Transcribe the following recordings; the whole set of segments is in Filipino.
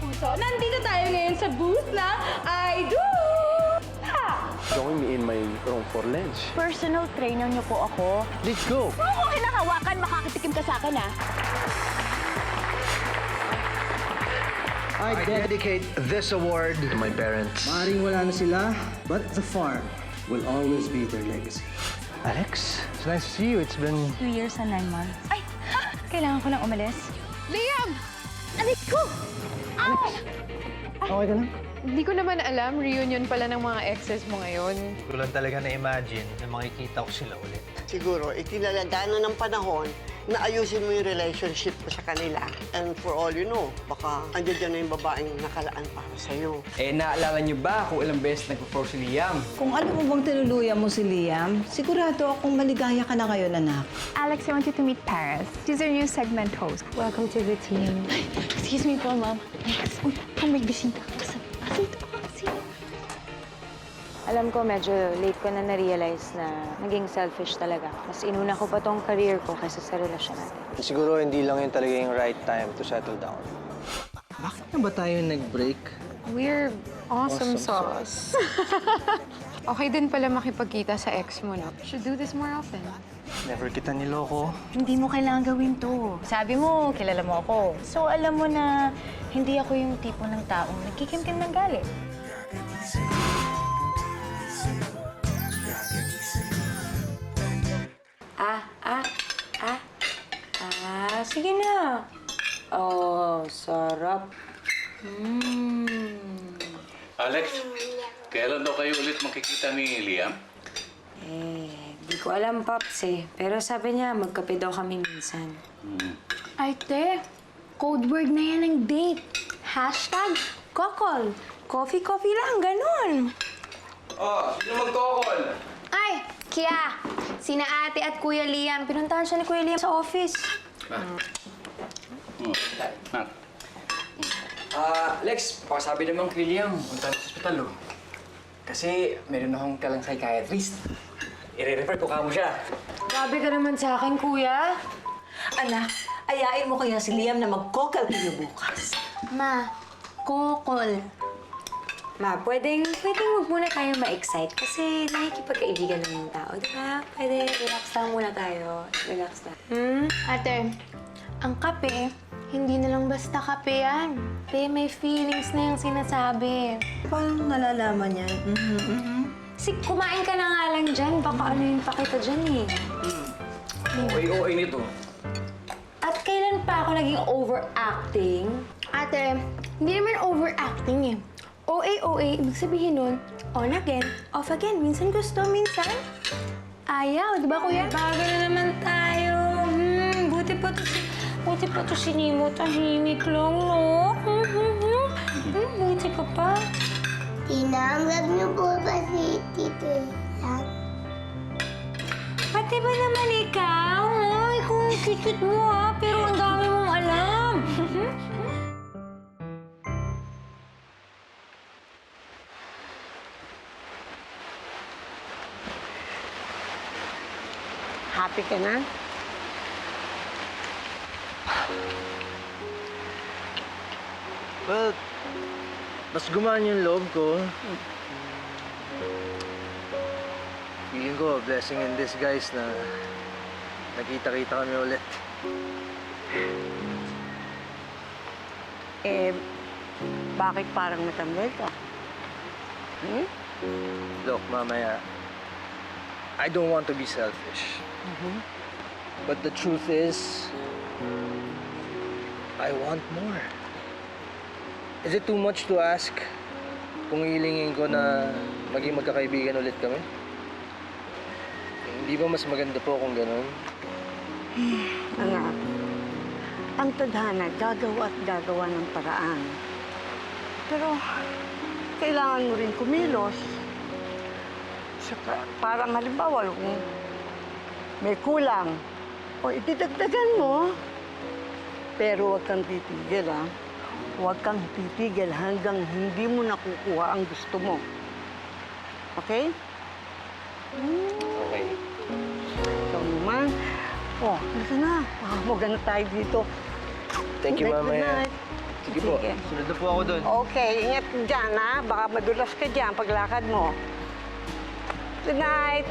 puso. Nandito tayo ngayon sa booth ng I Do! Ha! Join me in my room for lunch. Personal trainer niyo po ako. Let's go! Kung ako hinahawakan, makakatikim ka sa akin, ah. I dedicate this award To my parents. Maaring wala na sila, but the farm will always be their legacy. Alex, it's nice to see you. It's been... 2 years and 9 months. Ay! Ha! Kailangan ko lang umalis. Liam! Aray ko! Ow! Okay ka na? Hindi ko naman alam, reunion pala ng mga exes mo ngayon. Hindi ko lang talaga na-imagine na makikita ko sila ulit. Siguro, itinalaga na ng panahon na ayusin mo yung relationship mo sa kanila. And for all you know, baka andyan dyan na yung babaeng nakalaan para sa'yo. Eh, naalala niyo ba kung ilang beses nagpo-propose si Liam? Kung alam mo bang tinuluyan mo si Liam, sigurado akong maligaya ka na ngayon, anak. Alex, I want you to meet Paris. She's our new segment host. Welcome to the team. Excuse me po, ma'am. Next. Uy, may bisita. Asan ito? Alam ko, medyo late ko na na-realize na naging selfish talaga. Mas inuna ko pa tong career ko kaysa sa relasyon natin. Siguro hindi lang yun talaga yung right time to settle down. Bakit na ba tayo nag-break? We're awesome sauce. Okay din pala makipagkita sa ex mo, no? Should do this more often. Never kita niloko. Hindi mo kailangan gawin to. Sabi mo, kilala mo ako. So, alam mo na hindi ako yung tipo ng taong nagkikimkim ng galit. Sige na. Oh, sarap. Alex, kailan daw kayo ulit makikita ni Liam? Di ko alam, Pops, eh. Pero sabi niya, magkape daw kami minsan. Ay, te. Code word na yan ng date. Hashtag kokol. Coffee lang, ganun. Oh, sino magkokol? Ay, Kia. Sina ate at Kuya Liam. Pinuntahan siya ni Kuya Liam sa office. Lex, pasabi naman kay Liam, punta sa ospital, oh. Kasi meron akong kalang psychiatrist. I-refer ko kamo siya. Grabe ka naman sa akin, Kuya. Anak, ayain mo kaya si Liam na mag-kokal kayo bukas. Ma, kokol. Ma, pwedeng huwag muna tayo ma-excite kasi nakikipagkaibigan lang yung tao, di ba? Pwede, relax lang muna tayo. Relax lang. Ate, ang kape, hindi na lang basta kape yan. Te, may feelings na yung sinasabi. Paano nalalaman yan? Kumain ka na nga lang dyan. Baka ano yung pakita dyan eh. OA nito. At kailan pa ako naging overacting? Ate, hindi naman overacting eh. OA, ibig sabihin nun, on again, off again. Minsan gusto, minsan ayaw. Di ba, Kuya? Bago na naman tayo. Buti pa to si Nemo. Tahimik lang, no? Buti ka pa. Tinanggap niyo po ba si Tito Liam? Pati ba naman ikaw? Ay, kung cute mo ha, pero ang dami mong alam. Happy ka na? Well, mas gumaan yung loob ko. Feeling ko, blessing in disguise na nakita-kita kami ulit. Bakit parang natamlay ka? Look, mamaya, I don't want to be selfish. But the truth is, I want more. Is it too much to ask kung hilingin ko na maging magkakaibigan ulit kami? Hindi ba mas maganda po kung gano'n? Anak, ang tadhana gagawa at gagawa ng paraan. Pero kailangan mo rin kumilos. Saka, parang halimbawa, kung may kulang, o itidagdagan mo. Pero huwag kang titigil, ha? Huwag kang titigil hanggang hindi mo nakukuha ang gusto mo. Okay? Okay. Ikaw naman. Oh, halika na. Maga na tayo dito. Thank you, Good mamaya. night. Sige po, sunod na po ako doon. Okay, ingat ka dyan, ha? Baka madulas ka dyan paglakad mo. Good night!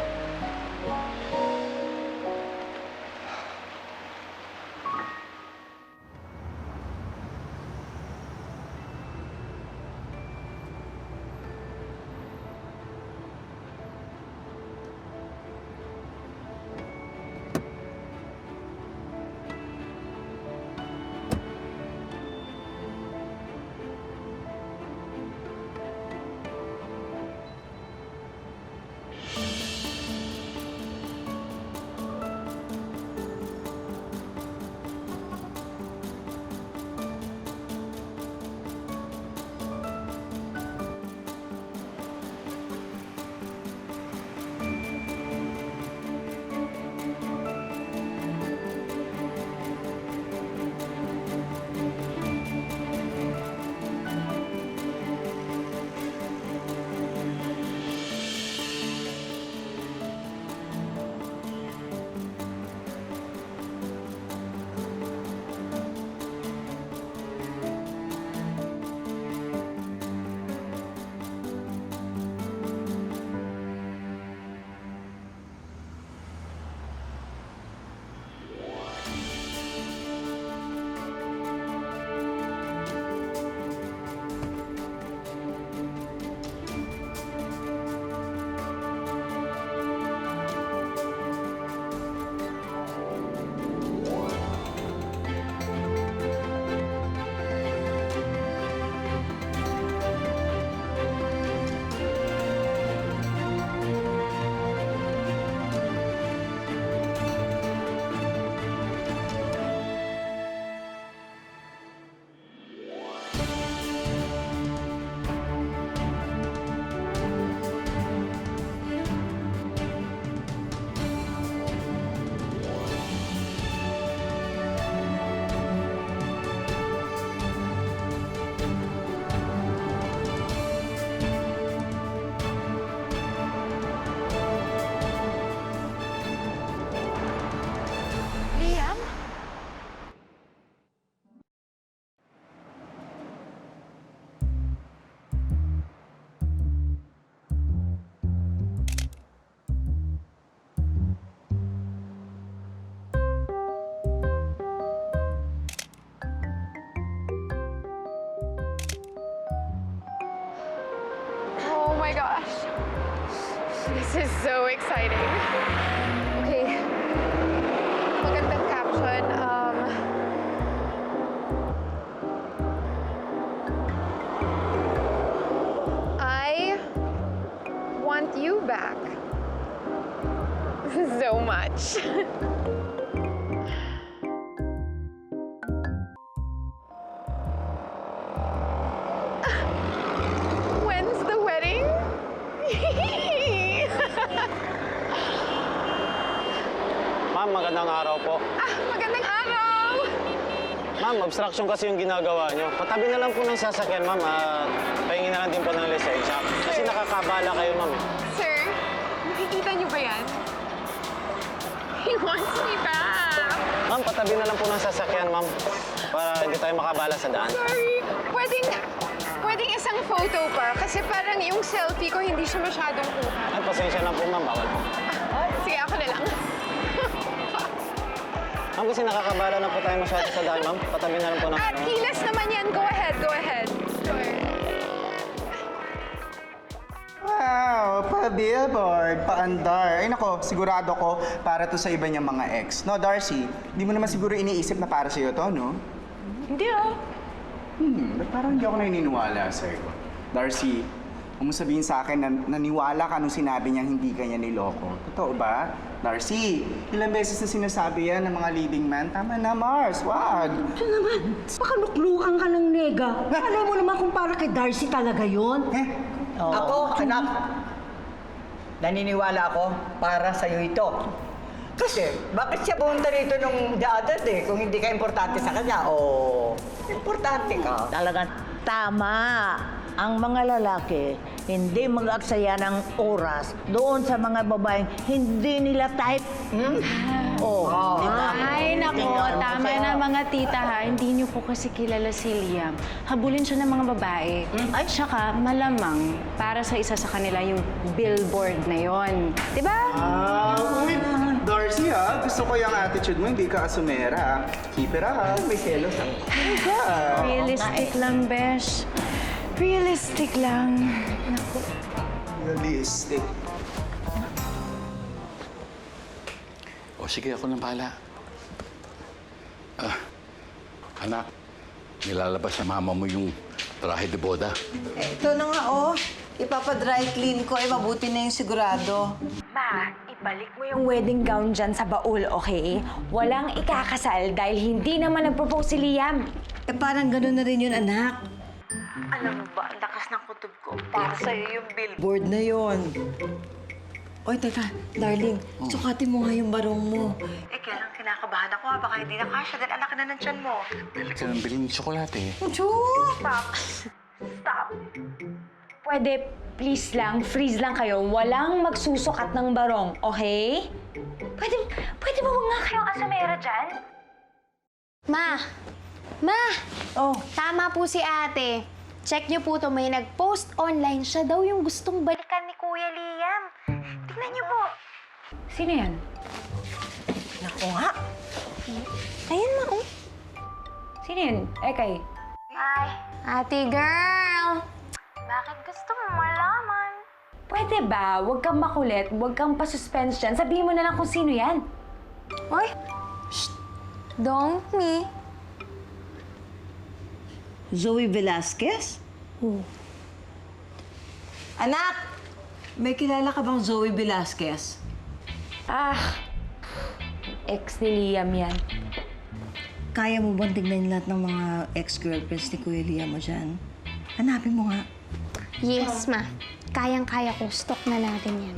Liam? Oh my gosh. This is so exciting. Okay. Magandang caption. I want you back so much. When's the wedding? Ma'am, magandang araw po. Magandang araw! Ma'am, obstruction kasi yung ginagawa nyo. Patabi na lang po ng sasakyan, ma'am, at pahingin na lang din po ng lisensya. Kasi nakakabala kayo, ma'am. Sir, nakikita niyo ba yan? He wants me back! Ma'am, patabi na lang po ng sasakyan, ma'am. Para hindi tayo makabala sa daan. Sorry, pwedeng isang photo pa kasi parang yung selfie ko hindi siya masyadong kuha. Ay, pasensya na po, ma'am. Bawal po. Sige, ako na lang. Ma'am, kasi nakakabala na po tayo masyado sa daan, ma'am. Patabi na lang po ng... Kilos naman yan. Go ahead, go ahead. Sure. Wow, pa-billboard, pa-andar. Ay nako, sigurado ko para to sa iba niyang mga ex. No, Darcy, di mo naman siguro iniisip na para sa'yo to, no? Hindi, ah. Ba't parang hindi ako naniniwala sa'yo? Darcy, huwag mo sabihin sa akin na naniwala ka nung sinabi niyang hindi ka niya niloko. Totoo ba? Darcy, ilang beses na sinasabi yan ng mga leading man. Tama na, Mars. Wag. Ito naman, baka luklukan ka ng nega. Alam mo naman kung para kay Darcy talaga yon. Ako, anak, naniniwala ako para sa'yo ito. Kasi, bakit siya pumunta rito nung the other day kung hindi ka importante sa kanya? O, importante ka. Talagang tama. Ang mga lalaki, hindi mag-aksaya ng oras doon sa mga babaeng hindi nila type. Ay, nako, tama na mga tita ha. Hindi niyo po kasi kilala si Liam. Habulin siya ng mga babae. At saka, malamang para sa isa sa kanila yung billboard na yon. Diba? Darcy, gusto ko yung attitude mo, hindi ka asumera. Keep it up. May selos ang... Realistic lang, besh. Realistic lang. Naku. Realistic. O sige, ako nang bahala. Anak, nilalabas sa mama mo yung trahe de boda. Ito na nga, Ipapa-dry clean ko, mabuti na yung sigurado. Ma, ibalik mo yung wedding gown dyan sa baul, okay? Walang ikakasal dahil hindi naman nag-propose si Liam. Parang gano'n na rin yun, anak. Alam mo ba, ang lakas ng kutob ko. Para sa'yo yung billboard. Board na yon. Oy, teka, darling, sukatin mo nga yung barong mo. Kaya lang kinakabahan ako baka hindi na kasya dahil anak na ng tiyan mo. Alex, ang bilhin ng tsokolate. Stop! Pwede, please lang, freeze lang kayo. Walang magsusukat ng barong, okay? Pwede ba wag nga kayong asumera dyan? Ma! Tama po si ate. Check niyo po to, may nag-post online. Siya daw yung gustong balikan ni Kuya Liam. Tingnan niyo po. Sino yan? Naku nga. Ayan, ma, Sino yan? Ekay. Ay, ate girl. Bakit gusto mo malaman? Pwede ba? Huwag kang makulit, huwag kang pa-suspense dyan. Sabihin mo na lang kung sino yan. Oy! Shh! Don't me. Zoe Velasquez? Anak! May kilala ka bang Zoe Velasquez? Ex ni Liam yan. Kaya mo bang tignan lahat ng mga ex-girlfriends ni Kuya Liam mo dyan? Hanapin mo nga. Yes, ma. Kayang-kaya ko. Stock na natin yan.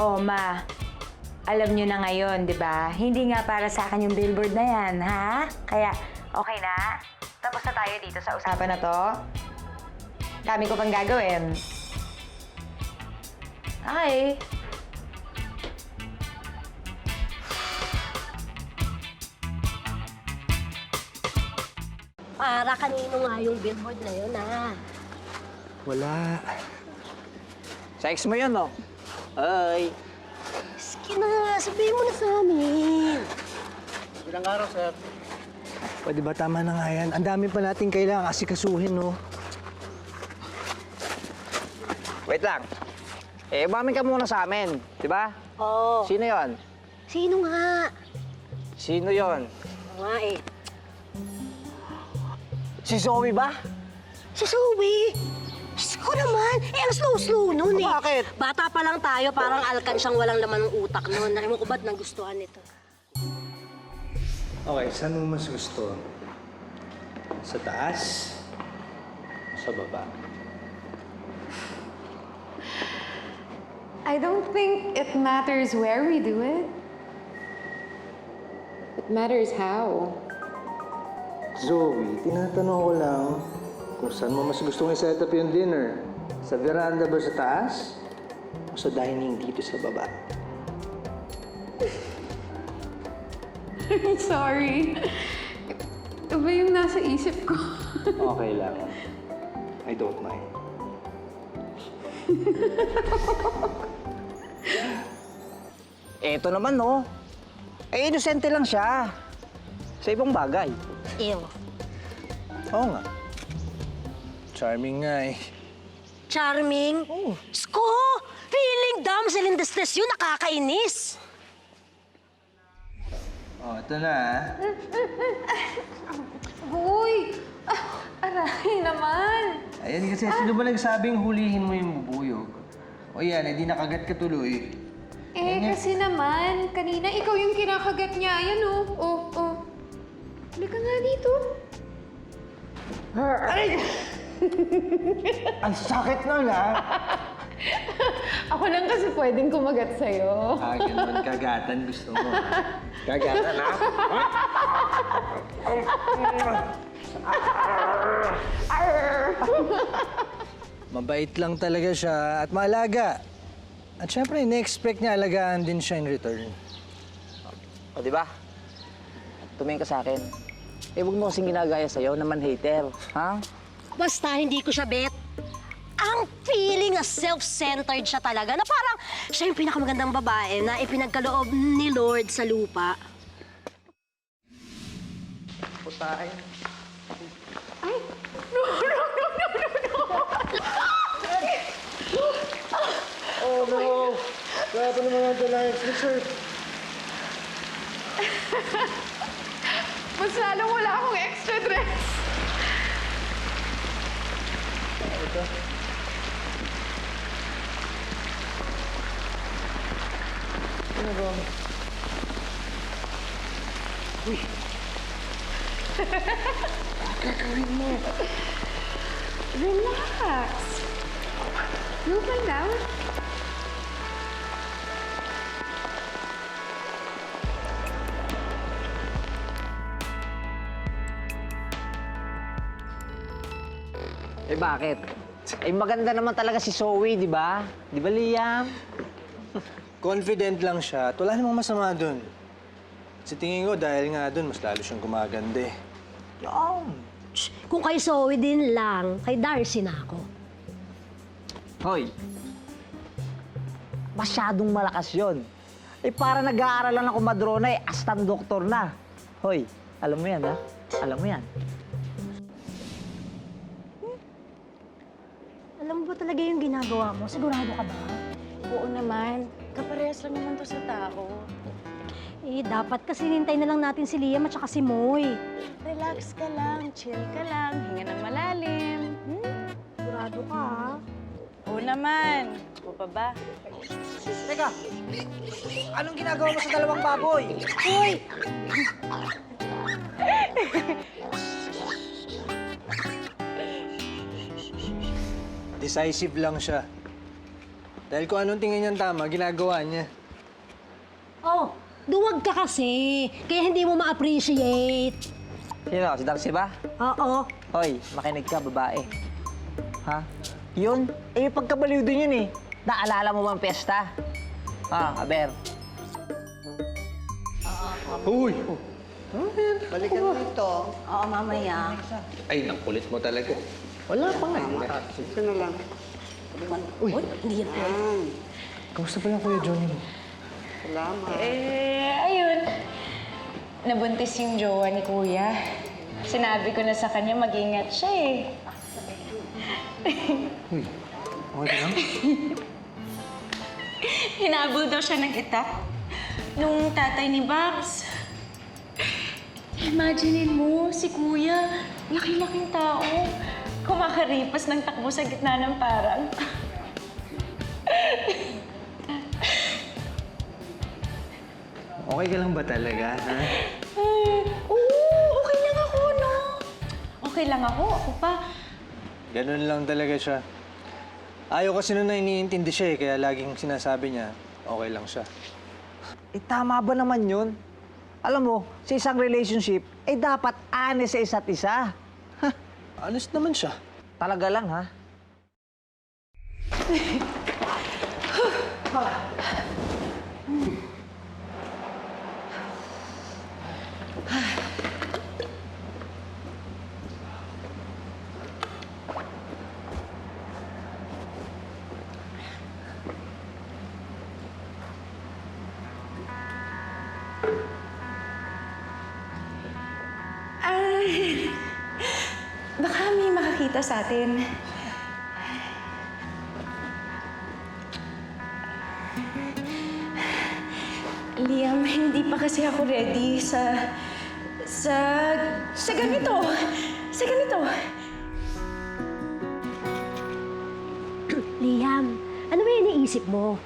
Oh, ma. Alam nyo na ngayon, di ba? Hindi nga para sa akin yung billboard na yan, ha? Kaya, okay na? Tapos na tayo dito sa usapan na to? Dami ko pang gagawin. Okay. Para kanino nga yung billboard na yun, Wala. Sa ex mo yun, no? Ay. Sige na, sabihin mo na sa amin. Ilang araw, sir? Pwede ba tama na nga yan? Ang dami pa natin kailangan asikasuhin, no? Wait lang. Umamin ka muna sa amin, di ba? Oo. Sino yon? Sino nga? Sino yon? Nga eh. Si Zoe ba? Si Zoe! Diyos ko naman! Ang slow-slow nun eh. Bakit? Bata pa lang tayo, parang alkansiyang walang laman ng utak nun. Nakimu ko ba't nagustuhan nito? Okay, saan mo mas gusto? Sa taas? O sa baba? I don't think it matters where we do it. It matters how. Zoe, tinatanong ko lang kung saan mo mas gustong i-set up yung dinner. Sa veranda ba sa taas? O sa dining dito sa baba? I'm sorry. Iba yung nasa isip ko. Okay lang. I don't mind. Eto naman, no? Inosente lang siya. Sa ibang bagay. Ew. Oo nga. Charming nga eh. Charming? Sko! Feeling damsel in distress yun, nakakainis! Oh, ito na Uy! Aray naman! Ayan kasi, sino ba nagsabing hulihin mo yung bubuyog? O yan, hindi nakagat ka tuloy. Kasi naman, kanina ikaw yung kinakagat niya. Ayan, oh. Halika nga dito. Aray! Ang sakit nun, ha? Ako lang kasi pwedeng kumagat sa'yo. Ganun, kagatan gusto mo, ha? Kagatan, ha? Mabait lang talaga siya at maalaga. At syempre, in-expect niya alagaan din siya in return. O, di ba? Tumingin ka sa akin. Eh, huwag mo kasing ginagaya sa'yo naman hater, ha? Basta hindi ko siya bet. Ang feeling na self-centered siya talaga, na parang siya yung pinakamagandang babae na ipinagkaloob ni Lord sa lupa. Putain. Oh no! Kaya pa naman ang dala yung sweatshirt. Mas lalong wala akong extra dress. Ito. Ano ba? Uy! Gagawin mo. Relax. Move on down. Eh, bakit? Eh, maganda naman talaga si Zoe, di ba? Di ba, Liam? Confident lang siya at wala namang masama dun. Sa tingin ko, dahil nga dun, mas lalo siyang gumaganda eh. Kung kay Zoe din lang, kay Darcy na ako. Hoy, masyadong malakas yon. Eh, para nag-aaral lang ako madrona eh, astan doktor na. Hoy, alam mo yan, ha? Alam mo yan. Alam mo ba talaga yung ginagawa mo? Sigurado ka ba? Oo naman. Kaparehas lang naman to sa tao. Eh, dapat kasi hintay na lang natin si Liam at saka si Moy. Relax ka lang, chill ka lang, hinga ng malalim. Sigurado ka, ha? Oo naman. O pa ba? Teka, anong ginagawa mo sa dalawang baboy? Hoy! Decisive lang siya. Dahil kung anong tingin niyang tama, ginagawa niya. Oh, duwag ka kasi. Kaya hindi mo ma-appreciate. Sino? Si Darcy ba? Oo. Hoy, makinig ka, babae. Ha? Yun? Eh, pagkabaliw din yun eh. Naalala mo bang pesta? Aber. Uy! Balikan mo ito. Oo, mamaya. Ay, nakulit mo talaga. Wala pa nga. Ito na lang. Uy! Hindi yan. Kamusta pala Kuya Johnny mo? Salamat. Ayun. Nabuntis yung jowa ni Kuya. Sinabi ko na sa kanya, mag-ingat siya eh. Uy, okay ka lang? Hinabol daw siya ng itak nung tatay ni Babs. Imaginin mo, si Kuya, laki-laking tao, kumakaripas ng takbo sa gitna ng parang. Okay ka lang ba talaga, ha? Oo, okay lang ako, no? Okay lang ako pa. Ganun lang talaga siya. Ayaw kasi nun na iniintindi siya eh, kaya laging sinasabi niya, okay lang siya. Eh, tama ba naman yun? Alam mo, sa isang relationship, eh dapat honest sa isa't isa. Honest naman siya. Talaga lang, ha? Baka may makakita sa atin. Liam, hindi pa kasi ako ready sa ganito. Sa ganito. Liam, ano ba yung iniisip mo?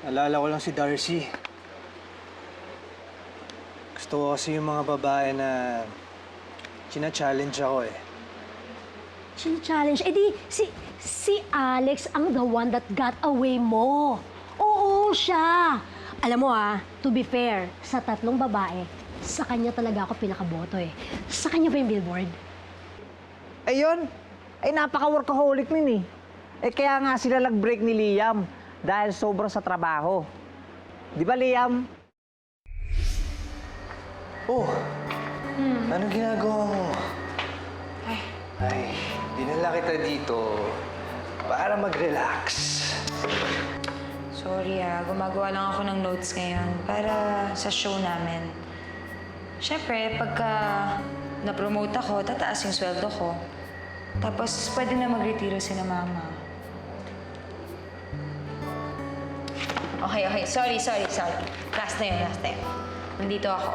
Alala ko lang si Darcy. Gusto ko kasi yung mga babae na china-challenge ako eh. Challenge. Eh di, si Alex ang the one that got away mo. Oo, siya. Alam mo to be fair, sa tatlong babae, sa kanya talaga ako pinakaboto eh. Sa kanya ba yung billboard? Ayun. Ay, napaka-workaholic nun eh. Kaya nga sila nag-break ni Liam dahil sobra sa trabaho. Di ba, Liam? Oh, anong ginagawa mo? Ay, dinala kita dito para mag-relax. Sorry gumagawa lang ako ng notes ngayon para sa show namin. Siyempre, pagka na-promote ako, tataas yung sweldo ko. Tapos, pwede na mag-retiro si na mama. Okay. Sorry. Last na yun. Nandito ako.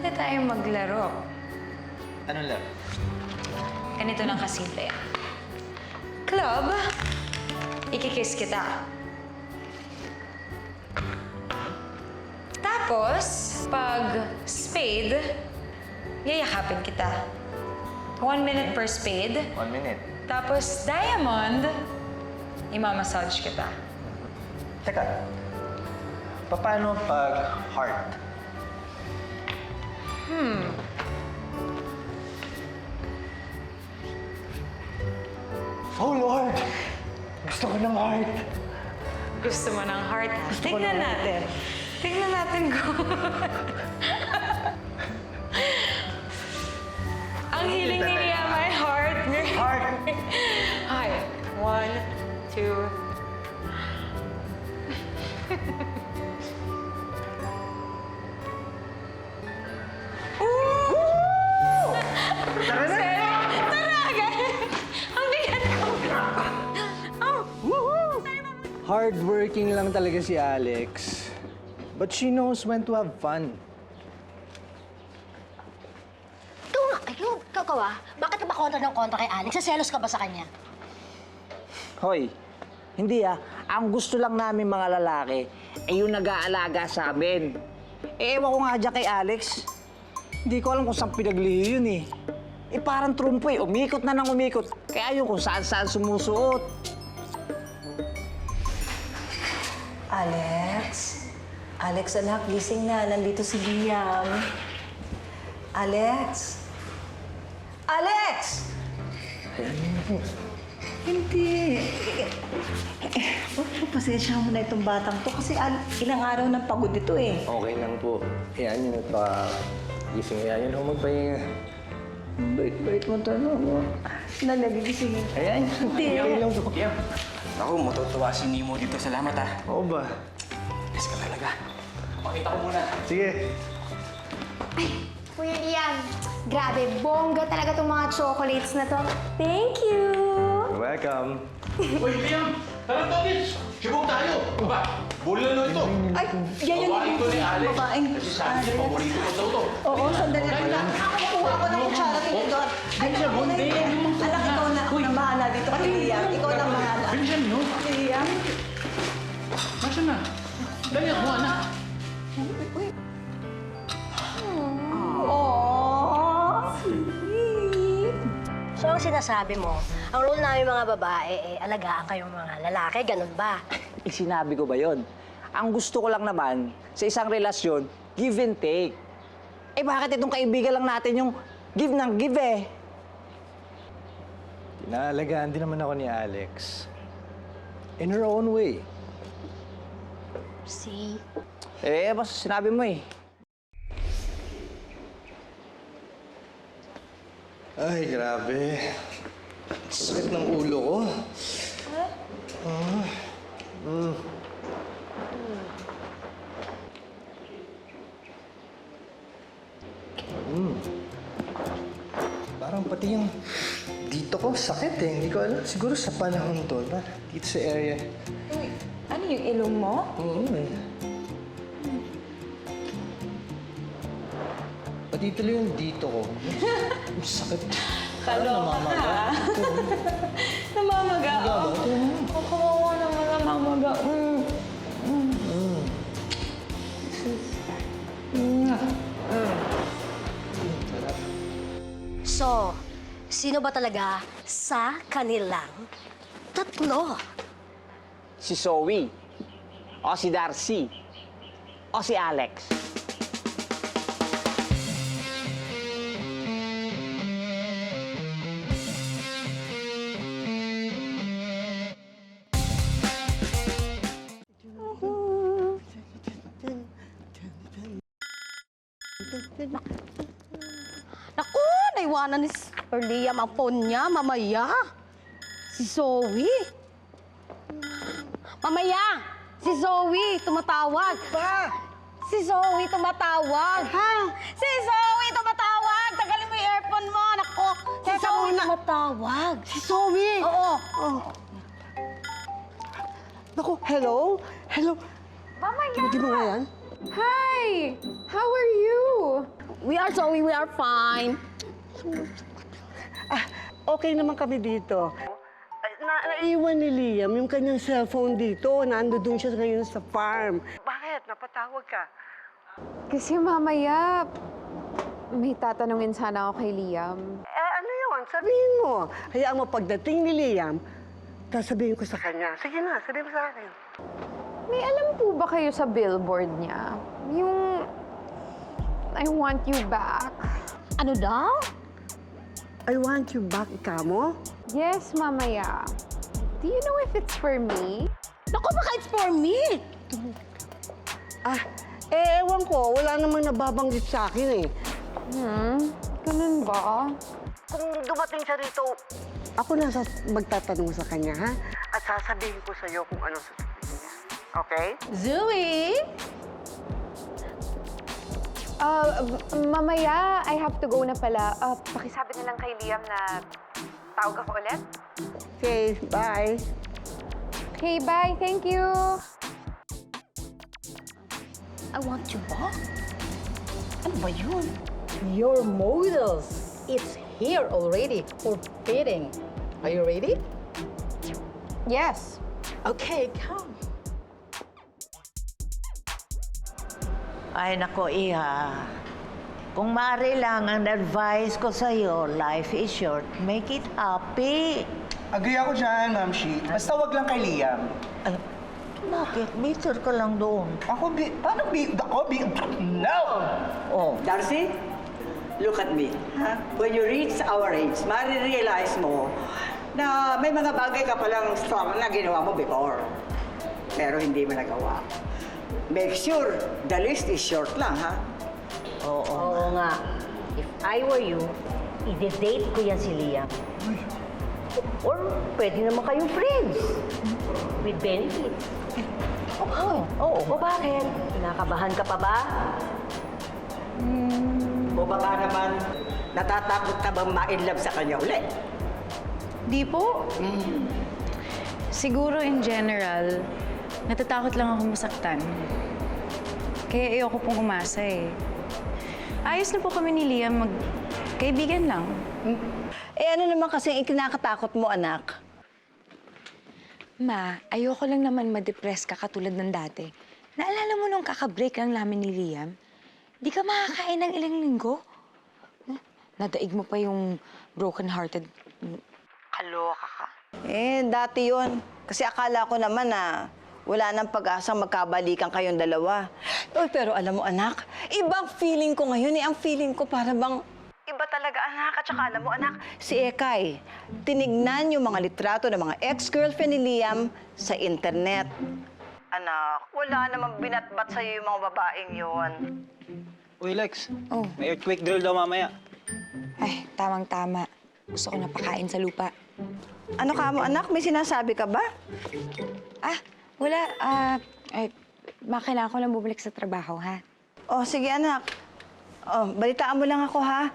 Pwede tayong maglaro. Ano lang? Ganito lang kasimple. Club, ikikiss kita. Tapos, pag spade, yayakapin kita. 1 minute per spade. 1 minute. Tapos, diamond, imamassage kita. Teka, paano pag heart? Oh, Lord! Gusto ko ng heart. Gusto mo ng heart? Tignan natin. Tignan natin kung... Ang hiling ni Liam ay heart. Heart! Hi. 1, 2... Tara na! Ang bigat ko! Hardworking lang talaga si Alex. But she knows when to have fun. Ikaw bakit ka ba kontra ng kontra kay Alex? Selos ka ba sa kanya? Hoy, hindi Ang gusto lang namin mga lalaki ay yung nag-aalaga sa amin. Ewan ko nga dyan kay Alex. Hindi ko alam kung saan pinaglihi yun parang trumpo umikot na nang umikot. Kaya yun kung saan-saan sumusuot. Alex? Alex, anak, gising na. Nandito si Liam. Alex? Alex! Hindi. Pasensya mo na itong batang to kasi ilang araw ng pagod ito Okay lang po. Yan yun at baka gising yan yun. Magpahinga. Bait-bait mo tanong mo. Nalagigisingin. Ayan. Hindi. Okay lang po. Liam, ako, matutuwa si Nemo dito. Salamat Oo ba? Yes ka talaga. Makita ko muna. Sige. Kuya Liam, grabe, bongga talaga itong mga chocolates na to. Thank you! You're welcome. Uy, Liam! Tara, Tokis! Sibog tayo! Aba, bulalo ito! Ay, yan yung Babaeng to ni Alex. babaeng Kasi sabi niya, paborito ko daw to. Oo, sandali lang. Ako kukuha ko ng kutsara tinidor. Ay, naku na yun. Anak, ikaw na ang bahala dito kay Liam. Ikaw na ang bahala. Bilisan nyo. Si Liam? Nasaan na? Dali ako, anak. So, ang sinasabi mo, ang role namin mga babae, alagaan kayong mga lalaki, ganun ba? Sinabi ko ba yon? Ang gusto ko lang naman sa isang relasyon, give and take. Bakit itong kaibigan lang natin yung give ng give Inaalagaan din naman ako ni Alex. In her own way. See? Basta sinabi mo Ay, grabe. Sakit ng ulo ko. Parang pati yung dito ko sakit Hindi ko alam. Siguro sa panahon to. Dito sa area. Uy, ano yung ilong mo? Pati tuloy yung dito ko. Ang sakit. Kaloka ka. Namamaga. Kawawa naman namamaga. So, sino ba talaga sa kanilang tatlo? Si Zoe, o si Darcy, o si Alex. Naku, naiwanan ni Sir Liam ang phone niya, mamaya. Si Zoe. Mamaya! Si Zoe, tumatawag. Pa! Si Zoe, tumatawag. Ha? Si Zoe, tumatawag. Tagalin mo yung earphone mo. Naku, si Teka Zoe, muna. tumatawag. Si Zoe! Oo. Oh. Naku, hello? Hello? Mamaya! Hindi mo nga yan? Hi! How are you? We are Zoe, we are fine. Okay naman kami dito. Naiwan ni Liam yung kanyang cellphone dito. Nandoon siya ngayon sa farm. Bakit? Napatawag ka? Kasi mamaya, may tatanungin sana ako kay Liam. Ano yun? Sabihin mo. Hayaan mo pagdating ni Liam, sasabihin ko sa kanya. Sige na, sabihin mo sa akin. May alam po ba kayo sa billboard niya? Yung I want you back. Ano daw? I want you back, ika mo? Yes, mamaya. Do you know if it's for me? Naku, baka it's for me. Ewan ko. Wala namang nababanggit sa akin eh. Ganun ba? Kung dumating siya rito, ako na magtatanong sa kanya, ha? At sasabihin ko sa'yo kung ano sasabihin niya. Okay? Zoe? Mamaya, I have to go na pala. Pakisabi na lang kay Liam na tawag ako ulit. Okay, bye. Okay, bye. Thank you. I want you back? Ano ba yun? Your models. It's here already for fitting. Are you ready? Yes. Okay, come. Ay, nako, Iha. Kung maaari lang, ang advice ko sa'yo, life is short. Make it happy. Agree ako dyan, Ma'am Shi. Basta wag lang kay Liam. Bakit? Bitter ka lang doon. Paano No! Oh. Darcy, look at me. Ha? When you reach our age, marirealize mo na may mga bagay ka palang strong na ginawa mo before. Pero hindi mo nagawa. Make sure the list is short lang, ha? Oo nga. If I were you, i-date ko yan si Liam. Or pwede naman kayong friends. With benefits. Oo. O bakit? Kinakabahan ka pa ba? O baka naman, natatakot ka bang ma-inlove sa kanya ulit? Di po. Siguro in general, natatakot lang ako masaktan. Kaya ayoko pong umasa eh. Ayos na po kami ni Liam, magkaibigan lang. Ano naman kasi ang kinakatakot mo, anak? Ma, ayoko lang naman ma-depress ka katulad ng dati. Naalala mo nung kaka-break lang namin ni Liam? Di ka makakain ng ilang linggo? Nadaig mo pa yung broken-hearted. Kaloka ka. Dati yun. Kasi akala ko naman na wala nang pag-asang magkabalikan kayong dalawa. Uy, pero alam mo, anak, ibang feeling ko ngayon eh. Ang feeling ko para bang iba talaga, anak. At saka alam mo, anak, si Ekay, tinignan yung mga litrato ng mga ex-girlfriend ni Liam sa internet. Anak, wala namang binatbat sa'yo yung mga babaeng yun. Uy, Lex. May earthquake drill daw mamaya. Ay, tamang-tama. Gusto ko na pakain sa lupa. Ano ka mo, anak? May sinasabi ka ba? Wala. Kailangan ko lang bumalik sa trabaho, ha? Oh, sige, anak. Oh, balitaan mo lang ako, ha?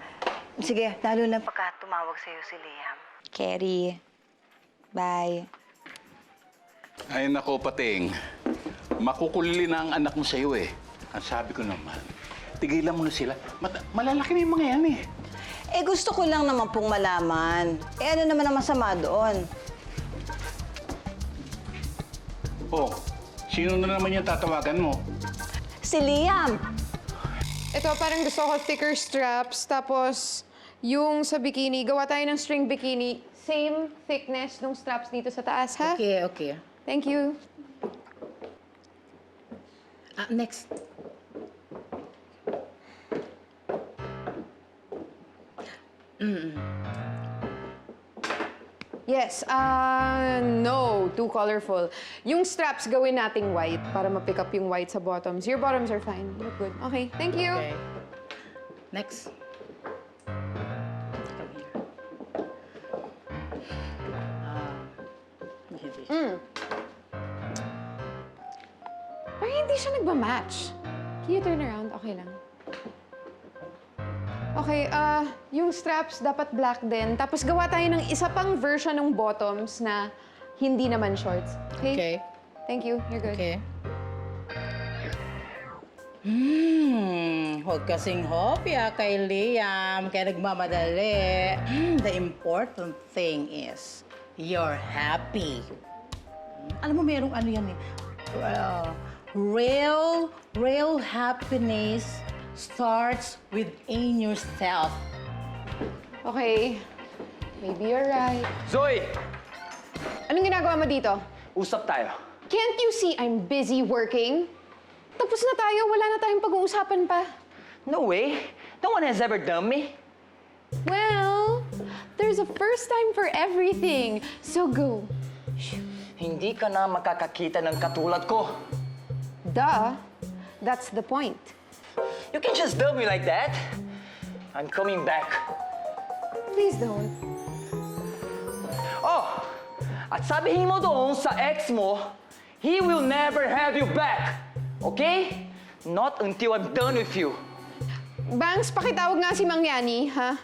Sige, lalo na pagka tumawag sa'yo si Liam. Kerry. Bye. Ay, nako, Pating. Makukulili na ang anak mo sa'yo eh. Ang sabi ko naman, tigilan mo na sila. Malalaki na yung mga yan eh. Gusto ko lang naman pong malaman. Ano naman ang masama doon? Oh, sino na naman yung tatawagan mo? Si Liam! Ito, parang gusto ko thicker straps, tapos yung sa bikini, gawa tayo ng string bikini. Same thickness nung straps dito sa taas, ha? Okay. Thank you. Next. Yes, no, too colorful. Yung straps gawin nating white para ma-pick up yung white sa bottoms. Your bottoms are fine. Look good. Okay, thank you. Okay. Next. Come here. Parang hindi siya nagmamatch. Can you turn around? Okay lang. Okay, yung straps dapat black din. Tapos gawa tayo ng isa pang version ng bottoms na hindi naman shorts. Okay? Okay. Thank you. You're good. Okay. Huwag kasing hopya kay Liam, kaya nagmamadali. The important thing is, you're happy. Alam mo, merong ano yan eh. Real happiness starts within yourself. Okay. Maybe you're right. Zoe! Anong ginagawa mo dito? Usap tayo. Can't you see I'm busy working? Tapos na tayo, wala na tayong pag-uusapan pa. No way. No one has ever done me. Well, there's a first time for everything. So go. Hindi ka na makakakita ng katulad ko. Duh. That's the point. You can just dump me like that. I'm coming back. Please don't. Oh! At sabihin mo doon sa ex mo, he will never have you back. Okay? Not until I'm done with you. Bangs, pakitawag nga si Mang Yani, ha?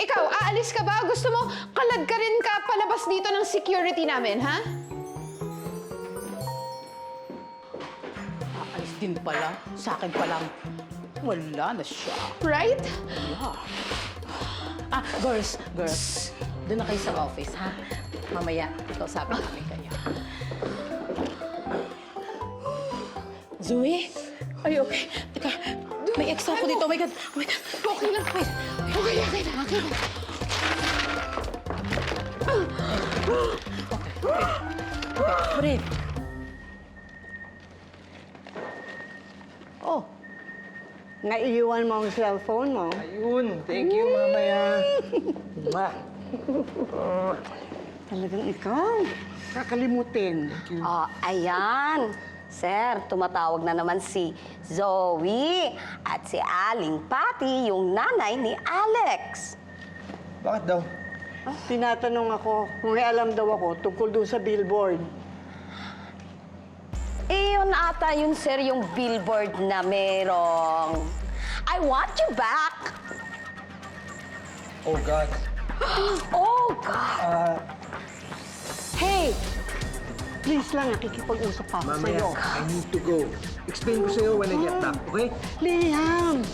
Ikaw, aalis ka ba? Gusto mo kalad ka rin ka palabas dito ng security namin, ha? Aalis din pala. Sa akin pa lang. Wala na siya. Right? Yeah. Girls. Doon na kayo sa office, ha? Mamaya, kausapin namin kayo. Zoe? Are you okay? Teka, may ex ako dito. Oh my God. Okay lang. Wait. Okay lang. Okay. Oh, naiiwan mo ang cellphone mo. Ayun, thank you, mamaya. Ma. Talagang ikaw. Kakalimutin. Oh, ayan. Sir, tumatawag na naman si Zoe at si Aling Patty, yung nanay ni Alex. Bakit daw? Tinatanong ako kung may alam daw ako tungkol doon sa billboard. Yun ata yun, sir, yung billboard na merong I want you back. Oh, God. Oh, God. Hey! Please lang, nakikipag-usap pa ako Mamaya, sa'yo. I need to go. Explain ko sa'yo when I get back, okay? Liam!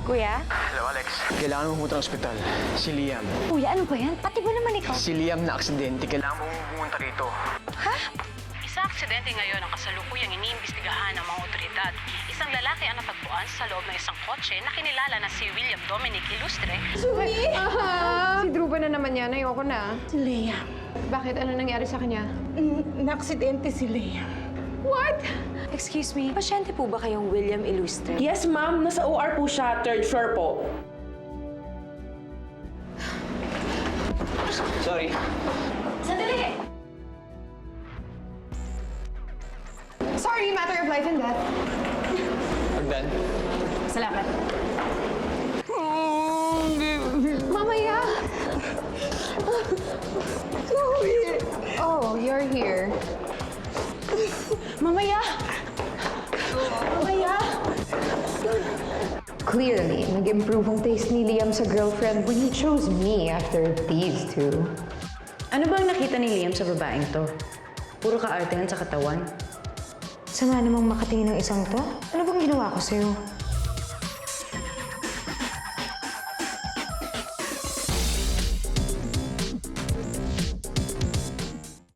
Kuya? Hello, Alex. Kailangan mo pumunta ng ospital. Si Liam. Kuya, ano ba yan? Pati ba naman ikaw? Si Liam na aksidente. Kailangan mo pumunta rito. Isa aksidente ngayon ang kasalukuyang iniimbestigahan ng mga otoridad. Isang lalaki ang natagpuan sa loob ng isang kotse na kinilala na si William Dominic Ilustre. Zoe! Si Druba na naman yan. Ayoko na. Si Liam. Bakit? Ano nangyari sa kanya? Na-aksidente si Liam. What? Excuse me, pasyente po ba kayong William Ilustre? Yes, ma'am. Nasa OR po siya. 3rd floor po. Sorry. Sandali! Sorry, matter of life and death. Pagdan. Salamat. Mamaya! Oh, you're here. Mamaya! Mamaya! Clearly, nag-improve ang taste ni Liam sa girlfriend when he chose me after these two. Ano bang nakita ni Liam sa babaeng to? Puro kaartehan sa katawan? Sama namang makatingin ng isang to? Ano bang ginawa ko sa'yo?